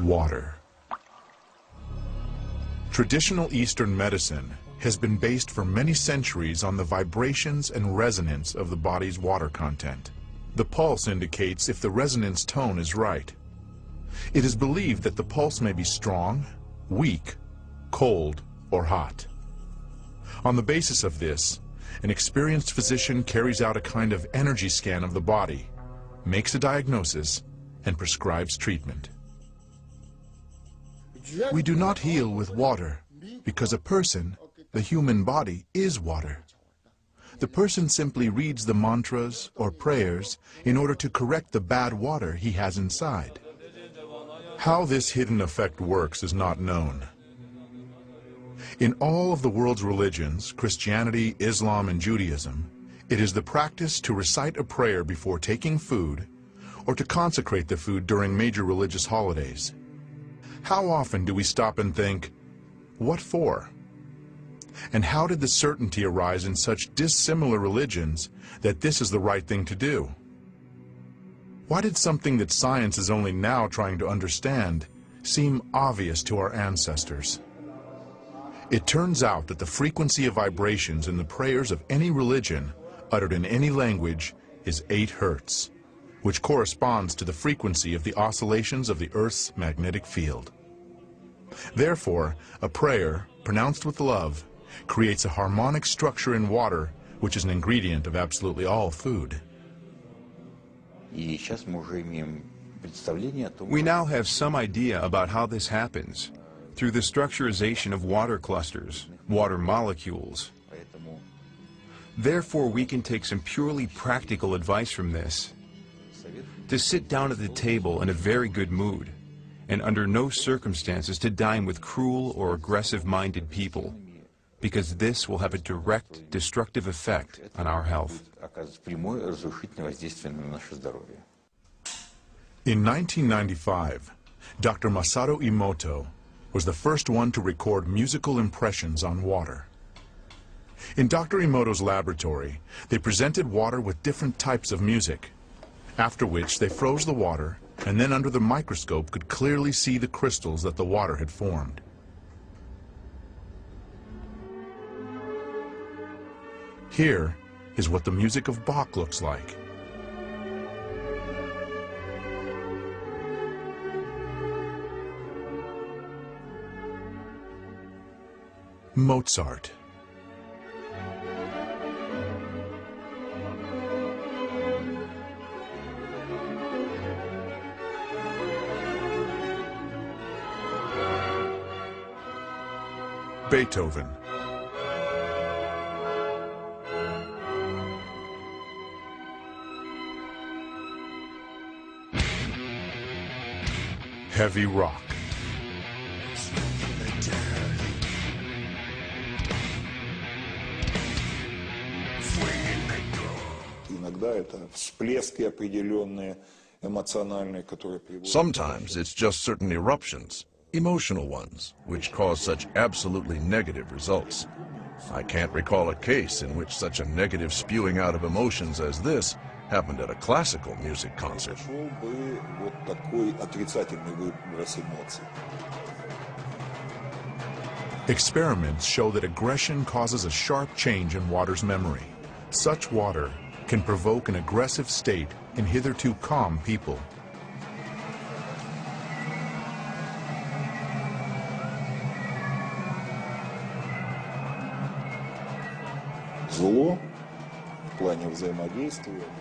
Water. Traditional Eastern medicine has been based for many centuries on the vibrations and resonance of the body's water content. The pulse indicates if the resonance tone is right. It is believed that the pulse may be strong, weak, cold, or hot. On the basis of this, an experienced physician carries out a kind of energy scan of the body, makes a diagnosis, and prescribes treatment. We do not heal with water because a person, the human body, is water. The person simply reads the mantras or prayers in order to correct the bad water he has inside. How this hidden effect works is not known. In all of the world's religions, Christianity, Islam, and Judaism, it is the practice to recite a prayer before taking food or to consecrate the food during major religious holidays. How often do we stop and think, what for? And how did the certainty arise in such dissimilar religions that this is the right thing to do? Why did something that science is only now trying to understand seem obvious to our ancestors? It turns out that the frequency of vibrations in the prayers of any religion uttered in any language is 8 Hertz, which corresponds to the frequency of the oscillations of the Earth's magnetic field. Therefore, a prayer, pronounced with love, creates a harmonic structure in water, which is an ingredient of absolutely all food. We now have some idea about how this happens through the structurization of water clusters, water molecules. Therefore, we can take some purely practical advice from this. To sit down at the table in a very good mood, and under no circumstances to dine with cruel or aggressive-minded people, because this will have a direct destructive effect on our health. In 1995, Dr. Masaru Emoto was the first one to record musical impressions on water. In Dr. Emoto's laboratory, they presented water with different types of music, after which they froze the water and then under the microscope could clearly see the crystals that the water had formed. Here is what the music of Bach looks like. Mozart. Beethoven. Heavy rock. Sometimes it's just certain eruptions, emotional ones, which cause such absolutely negative results. I can't recall a case in which such a negative spewing out of emotions as this happened at a classical music concert. Experiments show that aggression causes a sharp change in water's memory. Such water can provoke an aggressive state in hitherto calm people.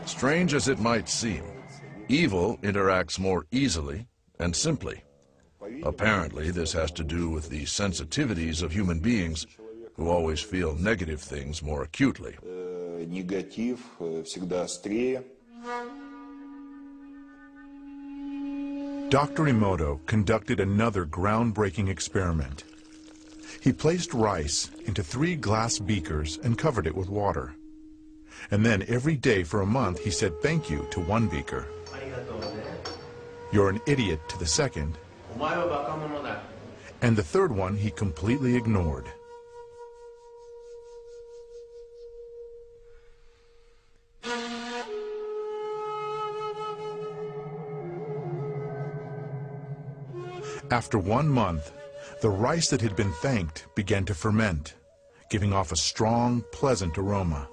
Strange as it might seem, evil interacts more easily and simply. Apparently, this has to do with the sensitivities of human beings who always feel negative things more acutely. Dr. Emoto conducted another groundbreaking experiment. He placed rice into 3 glass beakers and covered it with water. And then every day for a month he said thank you to one beaker. You're an idiot to the second. And the third one he completely ignored. After 1 month, the rice that had been thanked began to ferment, giving off a strong, pleasant aroma.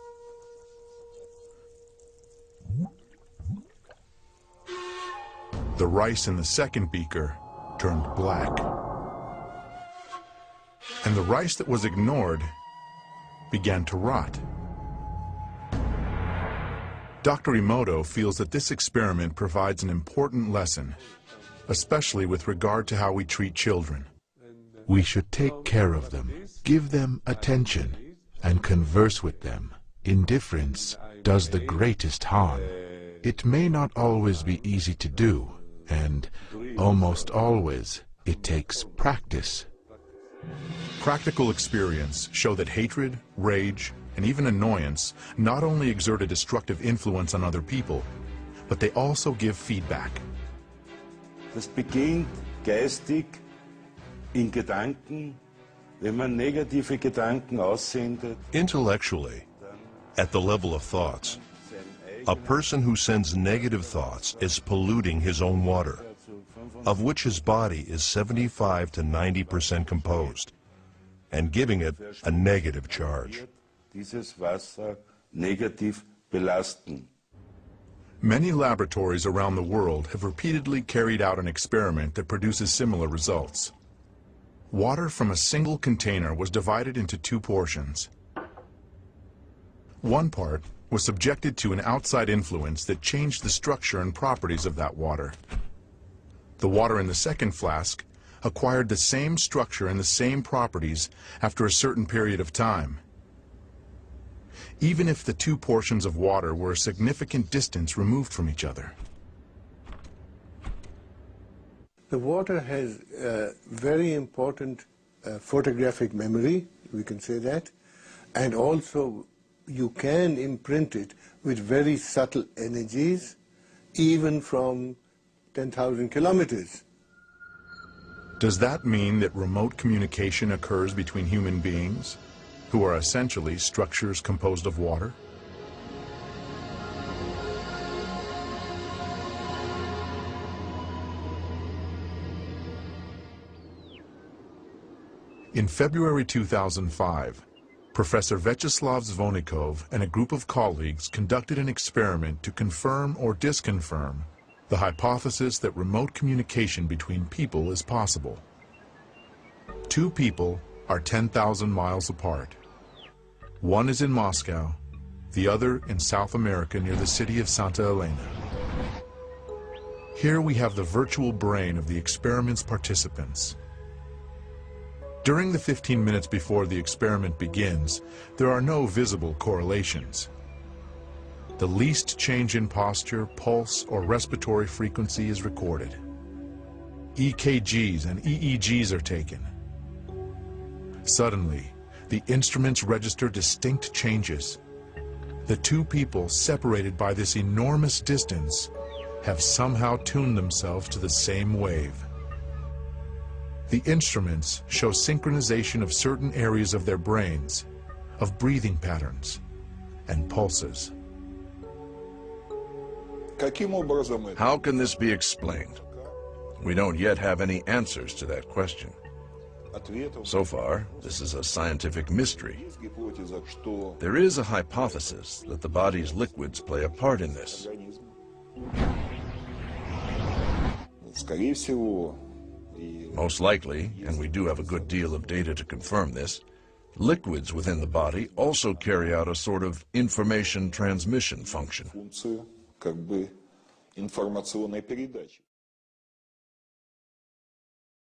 The rice in the second beaker turned black. And the rice that was ignored began to rot. Dr. Emoto feels that this experiment provides an important lesson, especially with regard to how we treat children. We should take care of them, give them attention, and converse with them. Indifference does the greatest harm. It may not always be easy to do, and almost always it takes practice. Practical experience show that hatred, rage, and even annoyance not only exert a destructive influence on other people, but they also give feedback. Das beginnt geistig in Gedanken, wenn man negative Gedanken aussendet. Intellectually, at the level of thoughts, a person who sends negative thoughts is polluting his own water, of which his body is 75 to 90% composed, and giving it a negative charge. Dieses Wasser negativ belasten. Many laboratories around the world have repeatedly carried out an experiment that produces similar results. Water from a single container was divided into 2 portions. One part was subjected to an outside influence that changed the structure and properties of that water. The water in the second flask acquired the same structure and the same properties after a certain period of time. Even if the 2 portions of water were a significant distance removed from each other. The water has very important photographic memory, we can say that, and also you can imprint it with very subtle energies, even from 10,000 kilometers. Does that mean that remote communication occurs between human beings, who are essentially structures composed of water? In February 2005, Professor Vyacheslav Zvonikov and a group of colleagues conducted an experiment to confirm or disconfirm the hypothesis that remote communication between people is possible. 2 people are 10,000 miles apart. One is in Moscow, the other in South America near the city of Santa Elena. Here we have the virtual brain of the experiment's participants. During the 15 minutes before the experiment begins, there are no visible correlations. The least change in posture, pulse, or respiratory frequency is recorded. EKGs and EEGs are taken. Suddenly, the instruments register distinct changes. The 2 people separated by this enormous distance have somehow tuned themselves to the same wave. The instruments show synchronization of certain areas of their brains, of breathing patterns, and pulses. How can this be explained? We don't yet have any answers to that question. So far, this is a scientific mystery. There is a hypothesis that the body's liquids play a part in this. Most likely, and we do have a good deal of data to confirm this, liquids within the body also carry out a sort of information transmission function.